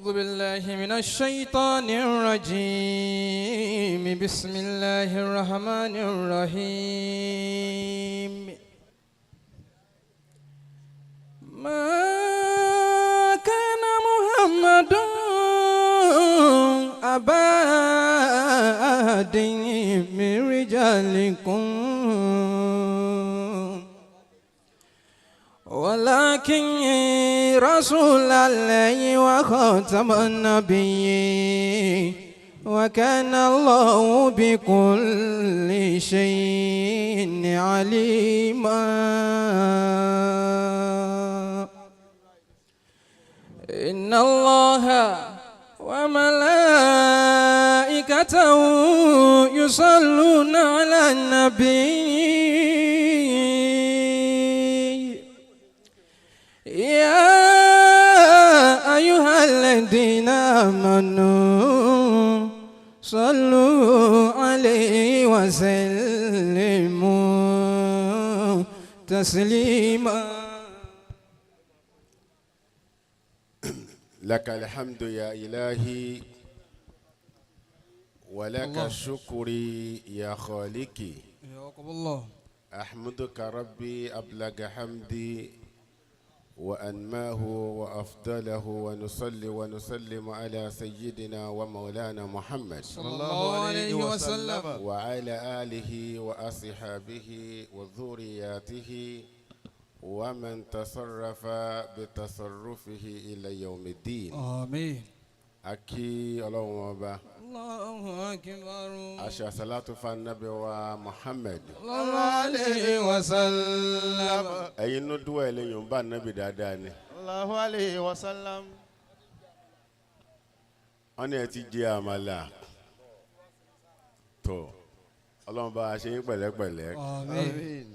أعوذ بالله من الشيطان الرجيم بسم الله الرحمن الرحيم ما كان محمد أبا أحد من رجالكم ولكن رسول الله وخاتم النبي وكان الله بكل شيء عليما إن الله وملائكته يصلون على النبي يا أيها الذين آمنوا صلوا عليه وسلموا تسليما لك الحمد يا إلهي ولك الشكر يا خالقي الله أحمدك ربي أبلغ حمدي وأنماه وأفضله ونصلي ونسلم على سيدنا ومولانا محمد صلى الله عليه وسلم وعلى آله وأصحابه وذرياته ومن تصرف بتصرفه إلى يوم الدين آمين أكي الله الله أكبر أشهد صلاة فالنبي ومحمد صلى الله عليه وسلم أي ندوة ليوم النبي داداني الله عليه وسلم أنا أتيجي أملا تو Ọlọ́run bá a ṣe yín pẹ̀lẹ́pẹ̀lẹ́. آمين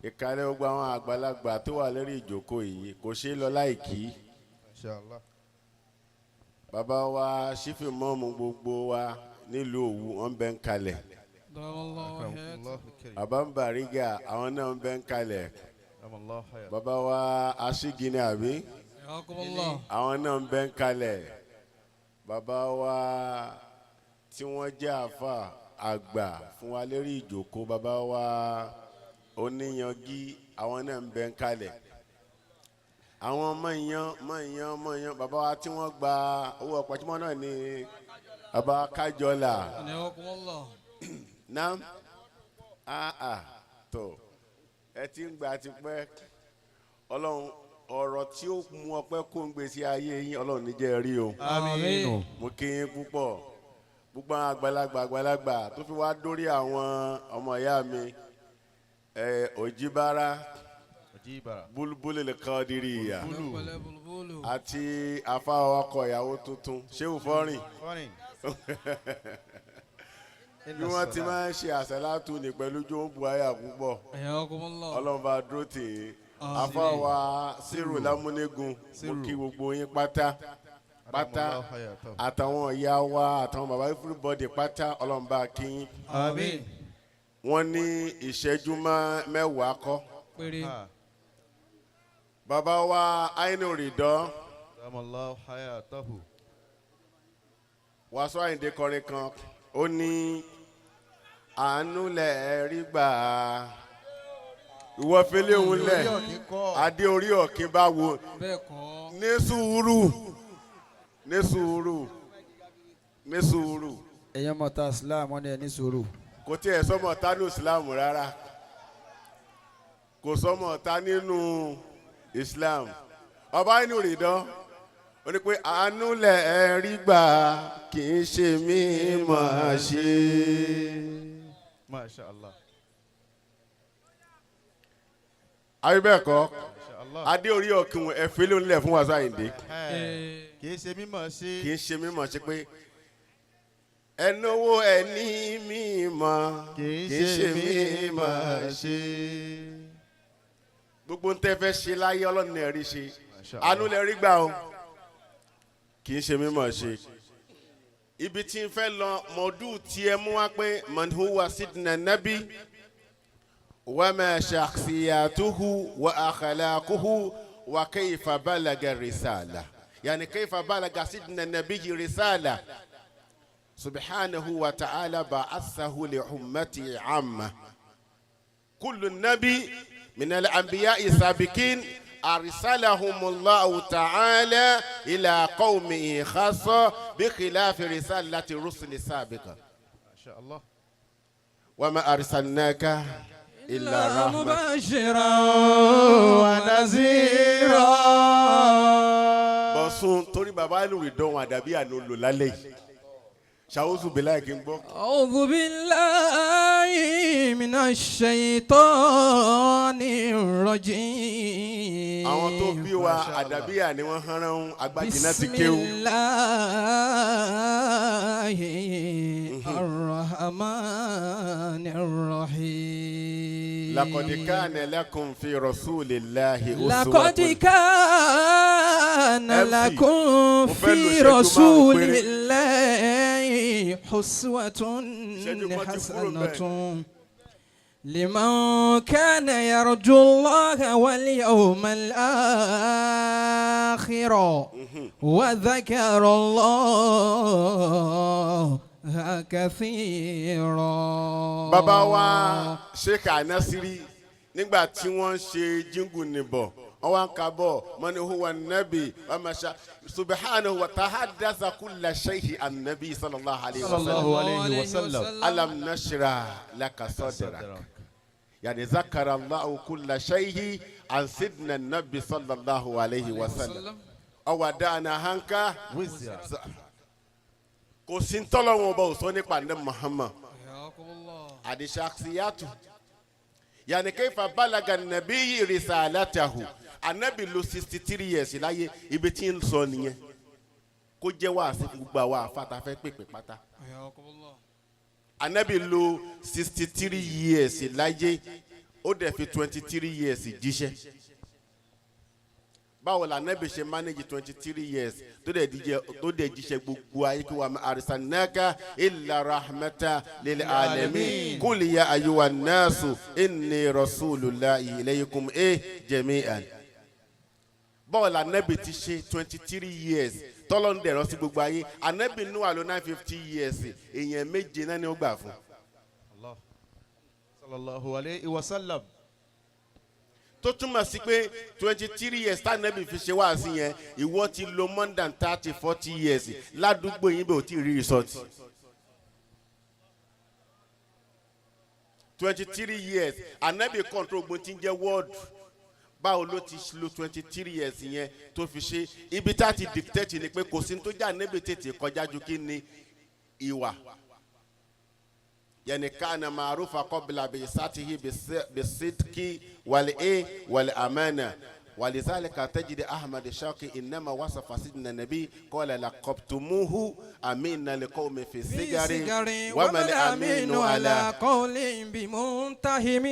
Ìkàlẹ̀ gbogbo àwọn àgbàlagbà tó wà lórí ìjókòó yìí kò ṣeé lọ láìkí. Inshallah. Bàbá wa ṣífì mọ́ọ̀mù gbogbo wa nílùú Òwu wọ́n bẹ́ ń kalẹ̀. Bàbá ń Bàrígà àwọn náà ń bẹ́ ń kalẹ̀. Bàbá wa Aṣígini àbí? Àwọn náà ń bẹ́ ń kalẹ̀. Bàbá wa tí wọ́n jẹ́ àfà àgbà fún wa lórí ìjókòó bàbá wa oníyanjú àwọn náà ń bẹ́ ń kalẹ̀. Àwọn mọ̀nyán bàbá wa tí wọ́n gba owó ọ̀pọ̀jùmọ́ náà ní bàbá Kájọlà. Nam tó ẹ ti ń gbà tipẹ́ Ọlọ́run ọ̀rọ̀ tí ó mú ọpẹ́ kó ń gbèsè ayé yín Ọlọ́run níjẹ́ rí o. Àmín. Mo kí yín púpọ̀ gbogbo àgbàlagbà tó fi wá dórí àwọn ọmọ ìyá mi Òjìbára bulubulu le Kadiriya àti afáwọn ọkọ ìyàwó tuntun Ṣéhù Fọ́rìn bí wọ́n ti máa ń ṣe àṣàlátù ní pẹ̀lú jóńbù àyà púpọ̀ Ọlọ́run bá dúró tì í afáwa Sírù Lámúnégún mo kí gbogbo yín pátá àtàwọn ìyá wa àtàwọn bàbá everybody pátá Ọlọ́run bá kí yín. Àmín. Wọ́n ní ìṣẹ́jú mẹ́wàá kọ́. Bàbá wa Àínú Rìdọ́ Wasiu Àyìndé kọrin kan ó ní àánú lẹ̀ rí gbà ìwọ fẹlẹ òun lẹ adé orí ọ̀kín bá wo ní sùúrù. Ẹ̀yin mọ̀ta Islam wọ́n ní ẹ ní sùúrù. Kò tí ẹ̀ sọ́mọ̀ ta ní Islam rárá kò sọ́mọ̀ ta nínú Islam. Ọba Àínú Rìdọ́ ó ní pé àánú lẹ̀ rí gbà kì í ṣe mí máa ṣe. Masha Allah. Ayé bẹ́ẹ̀ kọ́ adé orí ọ̀kìn ẹ̀fẹ́ ló ń lẹ̀ fún Wasiu Àyìndé. Kì í ṣe mímọ̀ ṣe. Kì í ṣe mímọ̀ ṣe pé ẹnáwó ẹni mímọ̀ kì í ṣe mímọ̀ ṣe. Gbogbo ń tẹ́ fẹ́ ṣe láyé Ọlọ́run ẹ̀ rí ṣe. Àánú lẹ rí gbà o kì í ṣe mímọ̀ ṣe. Ibi tí ń fẹ́ lọ mọ̀ọ́dù tí ẹ mú wá pé man huwa sidna nabi wa ma shakhsiyatuhu wa akhlaquhu wa kayfa balaga risala. يعني كيف بلغ سيدنا النبي رسالة سبحانه وتعالى بعثه لأمته عامة. كل النبي من الأنبياء السابقين أرسلهم الله تعالى إلى قومه خاصة بخلاف رسالة الرسل السابقة. ما شاء الله. وما أرسلناك إلا رحمة مبشرا ونذيرا. bọ̀sùn torí bàbá lórí dánwò àdàbí àná lò lálẹ́ yìí ṣàwùsù bíláì kí n gbọ́. أعوذ بالله من الشيطان الرجيم. àwọn tó bí wa àdàbí àní wọ́n hánrán agbájínà ti kéwù. بسم الله الرحمن الرحيم. لقد كان لكم في رسول الله لقد أسوة. كان لكم في رسول الله أسوة حسنة لمن كان يرجو الله واليوم الآخر وذكر الله كثيرا. bàbá wa Sheikh Anasiri nígbà tí wọ́n ṣe jíngù nìbọ̀ wọ́n wá ń kábọ̀ mọ́ni huwa nabi wa masha subhanahu wa tahaddatha kulla shay'in an-nabi sallallahu alayhi wa sallam. alam nashrah laka sadrak. يعني ذكر الله كل شيء عن سيدنا النبي صلى الله عليه وسلم أودعنا عنك وزرا. kò sí ntọ́lọ́wọ́n ọba òsọ nípa ní Muhammad àdìsàkìyàtù yàní kayfa balaga nabiyyi risalatahu anabi lo 63 years láyé ibi tí ń sọ nìyẹn kó jẹ́ wàásù gbogbo àwọn àfàtàfẹ́ pèpè pátá. anabi lo 63 years láyé ó dẹ̀ fi 23 years jíṣẹ́. báwo la anabi ṣe manage 23 years tó dẹ̀ jíṣẹ́ gbogbo ayé kí wa ma arsalnaka illa rahmatan lil alamin qul ya ayyuhan nasu inni rasulullahi ilaykum jami'an. báwo la anabi ti ṣe 23 years tọ́lọ́n dẹ̀rọ sí gbogbo ayé anabi Nuwa ló 950 years èèyàn méje náà ni ó gbà fún. Allah sallallahu alayhi wa sallam. tó túmọ̀ sí pé 23 years tá anabi fi ṣe wá sí yẹn ìwọ ti lo more than 30-40 years ládùúgbò yín bẹ́ẹ̀ ò tí ì rí resort. 23 years anabi control gbogbo tí ń jẹ́ world. báwo ló ti lo 23 years yẹn tó fi ṣe ibi tá ti dictate ni pé kò sí tó jà níbi tètè kọjá ju kí ni ìwà. يعني كان معروفا قبل بعثته بالصدق والأمانة ولذلك تجد أحمد الشوقي إنما وصف سيدنا النبي قال لقبتموه أمين لقوم في السجر وما الأمين على قول بمنتهم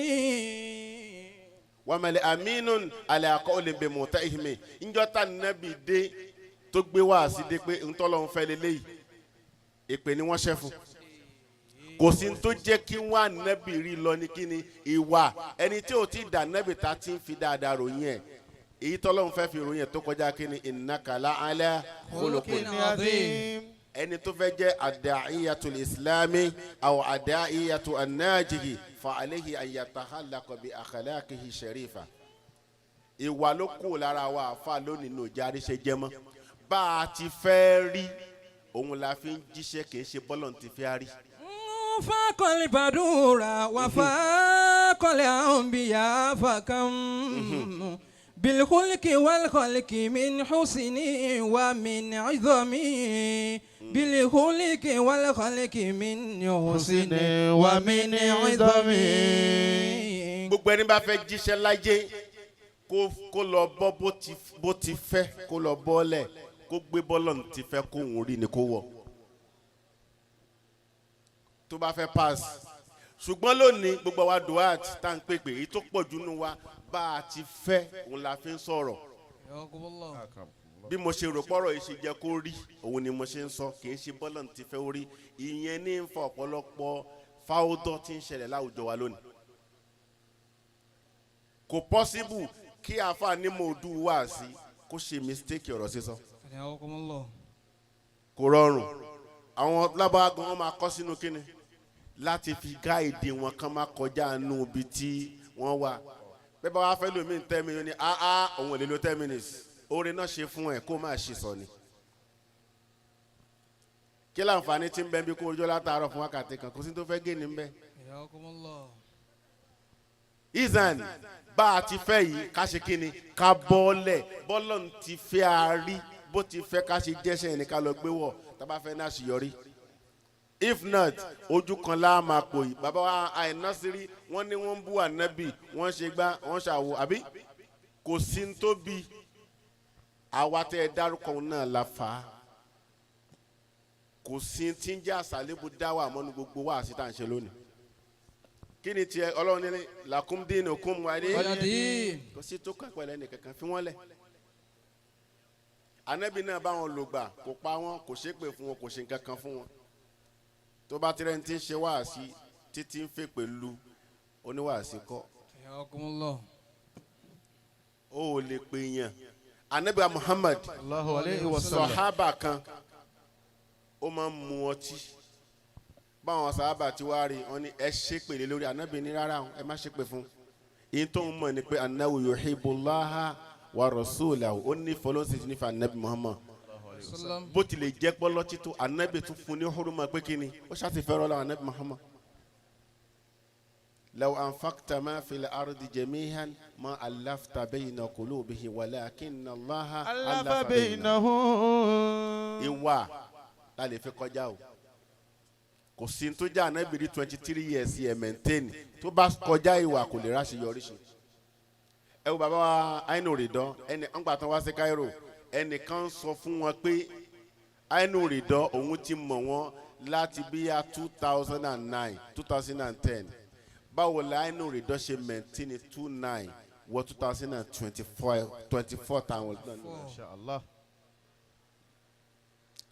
وما الأمين على قول بمنتهم إن جاء النبي دي تقبي واسي pé ntọ́lọ́run fẹ́ lélẹ́yìí èpè ni wọ́n ṣẹ́ fún. kò sí tó jẹ́ kí wọ́n ànábì rí lọ ní kíni ìwà ẹni tí ò ti dà nábì ta ti ń fi dáadáa ròyìn ẹ̀ èyí tọ́lọ́run fẹ́ fi ròyìn ẹ̀ tó kọjá kíni innaka la'ala khuluqin adhim. ẹni tó fẹ́ jẹ́ adda'iyatul islami aw adda'iyatu an-najihi fa alayhi an yatakhalaqa bi akhlaqihi sharifa. ìwà ló kù lára wa àfa lónìí ní òjá àríṣẹ́ jẹ́mọ́ bá a ti fẹ́ rí òun la fi ń jíṣẹ́ kì í ṣe bọ́lọ̀ ti fẹ́ rí. فاقل بدورا وفاقل أنبياء فكم بالخلق والخلق من حسن ومن عظم بالخلق والخلق من حسن ومن عظم. gbogbo ẹni bá fẹ́ jíṣẹ́ láyé kó lọ bọ́ bó ti fẹ́ kó lọ bọ́lẹ̀ kó gbé bọ́lọ̀ ti fẹ́ kó òun rí ni kó wọ̀ tó bá fẹ́ pass. ṣùgbọ́n lónìí gbogbo wa duat tá n pèpè èyí tó pọ̀ jù nù wa bá a ti fẹ́ òun la fi ń sọ̀rọ̀. bí mo ṣe rò pọ̀rọ̀ yìí ṣe jẹ́ kó rí òun ni mo ṣe ń sọ kì í ṣe bọ́lọ̀ ti fẹ́ orí ìyẹn ní ń fa ọ̀pọ̀lọpọ̀ fáwọ́dọ́ tí ń ṣẹlẹ̀ láwùjọ wa lónìí. kò possible kí àfa ní mo dù wá sí kó ṣe mistake ọ̀rọ̀ sísọ. kò rọrùn àwọn lábàá gan wọn máa kọ́ sínú kíni láti fi gáìdì wọn kán máa kọjá nù ibi tí wọ́n wà bẹ́ẹ̀ bá wàá fẹ́ lómi 10 minutes ní òun ò lè lo 10 minutes orin náà ṣe fún ẹ kó máa ṣe sọ ni kí láǹfààní tí ń bẹ bí kó ojó látàárọ̀ fún wákàtí kan kò sí tó fẹ́ gé ní bẹ́ẹ̀. izan bá a ti fẹ́ yìí ká ṣe kíni ká bọ́ọ̀lẹ̀ bọ́ọ̀lọ̀ ti fẹ́ àárí bó ti fẹ́ ká ṣe jẹ́sẹ̀ ní ká lọ gbé wọ̀ tá bá fẹ́ náà ṣèyọrí if not ojú kan láà máa pò yìí bàbá wa àìnásírí wọ́n ní wọ́n ń bú ànábì wọ́n ṣe gbá wọ́n ṣàwò àbí kò sí ń tóbi àwa tẹ́ ẹ dárúkọ náà la fà á kò sí tí ń jẹ́ àṣàlébù dáwà mọ́nu gbogbo wa àti tá à ń ṣe lónìí kí ni tiẹ̀ ọlọ́run ní lakum dinukum waliya kò sí tó kàn pẹ̀lẹ́ nìkankan fi wọ́n lẹ̀ ànábì náà bá wọn lò gbà kò pa wọn kò ṣépè fún wọn kò ṣe nǹkan kan fún wọn tó bá tirẹ̀ ń tí ń ṣe wáàsí títí ń fè pẹ̀lú oníwàásí kọ́ ó ò lè pè yàn ànábì Muhammad sọ̀hábà kan ó máa ń mu ọtí báwọn sàhábà tí wàá rí wọn ní ẹ ṣépè lé lórí ànábì ní rárá ẹ má ṣépè fún èyí tó ń mọ̀ ni pé annahu yuhibbullaha wa rasulahu ó ní fọlọ́sì ní fa ànábì Muhammad bó tilẹ̀ jẹ́ pọ́lọ́ títú ànábì tún fún ní huruma pé kí ni ó ṣáàtì fẹ́ rọ́lá ànábì Muhammad law anfaqta ma fil ardi jami'an ma allafta bayna qulubihim walakinna Allaha allafa baynahum ìwà la lè fi kọjá o kò sí tó jẹ́ ànábì rí 23 years yẹ maintain tó bá kọjá ìwà kò lè ráṣẹ yọrí ṣe ẹ wo bàbá wa àìnú rìdán ẹni ọgbà tán wá sí Cairo ẹnìkan sọ fún wọn pé àìnú rìdán òun ti mọ̀ wọ́n láti bíyà 2009 2010 báwo la àìnú rìdán ṣe maintain 29 wọ 2024 táwọn ọdún náà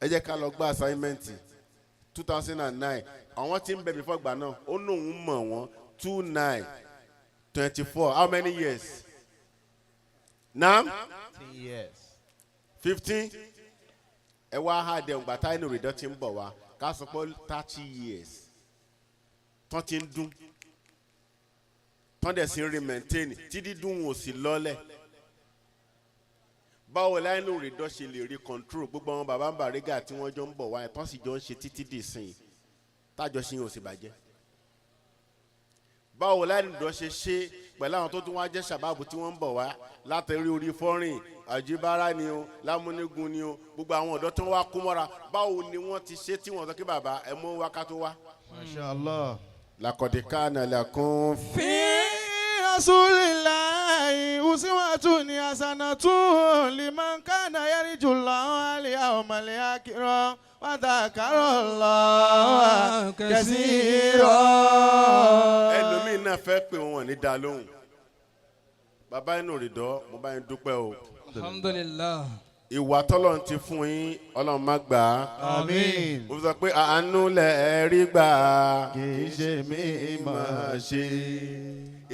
ẹ jẹ́ ká lọ gba assignment 2009 àwọn tí ń bẹ before gbà náà ó lóun mọ̀ wọ́n 29 24 how many years now 10 years 15 ẹ wá ha dẹ̀ ǹgbà táyé ní òrìdán ti ń bọ̀ wá ká sọ pé 30 years tán ti ń dún tán dẹ̀ sí ń rí maintain tí dídún ò sì lọ́lẹ̀ báwo láyé ní òrìdán ṣe lè rí control gbogbo àwọn bàbá ń bàrígà tí wọ́n jọ ń bọ̀ wá tán sì jọ ń ṣe títí dì sìn tájọ ṣe yẹn ò sì bàjẹ́ báwo láyé ní òrìdán ṣe ṣe pẹ̀lú àwọn tó tún wá jẹ́ sàbáàbù tí wọ́n ń bọ̀ wá látẹ̀rí orí fọ́rìn àjíbára ni o lámúnigun ni o gbogbo àwọn ọ̀dọ́ tí wọ́n wá kú mọ́ra báwo ni wọ́n ti ṣe tí wọ́n sọ kí bàbá ẹ mú wá ká tó wá. Masha Allah. laqad kana lakum fi rasulillahi uswatun hasanatun liman kana yarjullaha wal yawmal akhir wa dhakara Allaha kaseera. ẹlòmíín náà fẹ́ pé wọn ní dá lóhùn bàbá inú rìdọ́ mo bá yín dúpẹ́ o. alhamdulillah. ìwà tọ́lọ́run ti fún yín ọlọ́run má gbà á. Àmín. mo sọ pé àánú lẹ̀ rí gbà á kì í ṣe mí máa ṣe.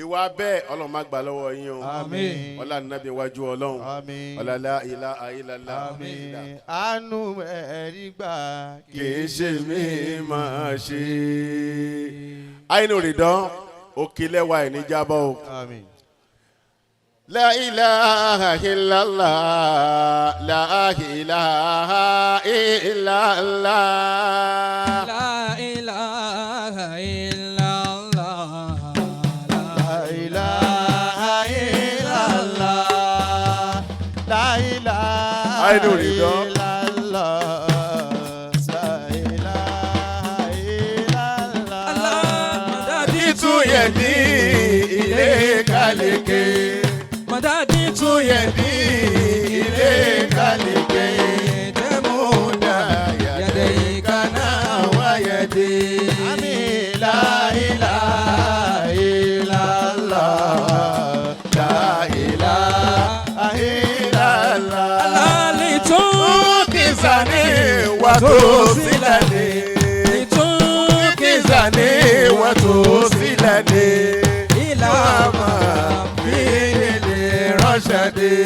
ìwà bẹ́ẹ̀ ọlọ́run má gbà lọ́wọ́ yín o. Àmín. ọlá nàbí iwájú ọlọ́run. Àmín. ọlá la ilaha illallah. Àmín. àánú ẹ̀rí gbà kì í ṣe mí máa ṣe. àyínú rìdọ́ òkèlẹ́wà ẹ̀ ní jábọ́ o. Àmín. La ilaha illallah, la ilaha illallah. La ilaha illallah. La ilaha illallah. La ilaha Àìnú rìdọ́. illallah. La ilaha illallah. Ìtú yẹ ní ilé kálíkè. Madadi tu Yẹ ní ilé kálíkè. Tẹ́múdà yàdé ìkànnà wáyẹ̀dé. Àmín. La ilaha illallah. La ilaha illallah. alali tu Kizani watu silani. Kizani watu silani. ila Mama, fili rashadi.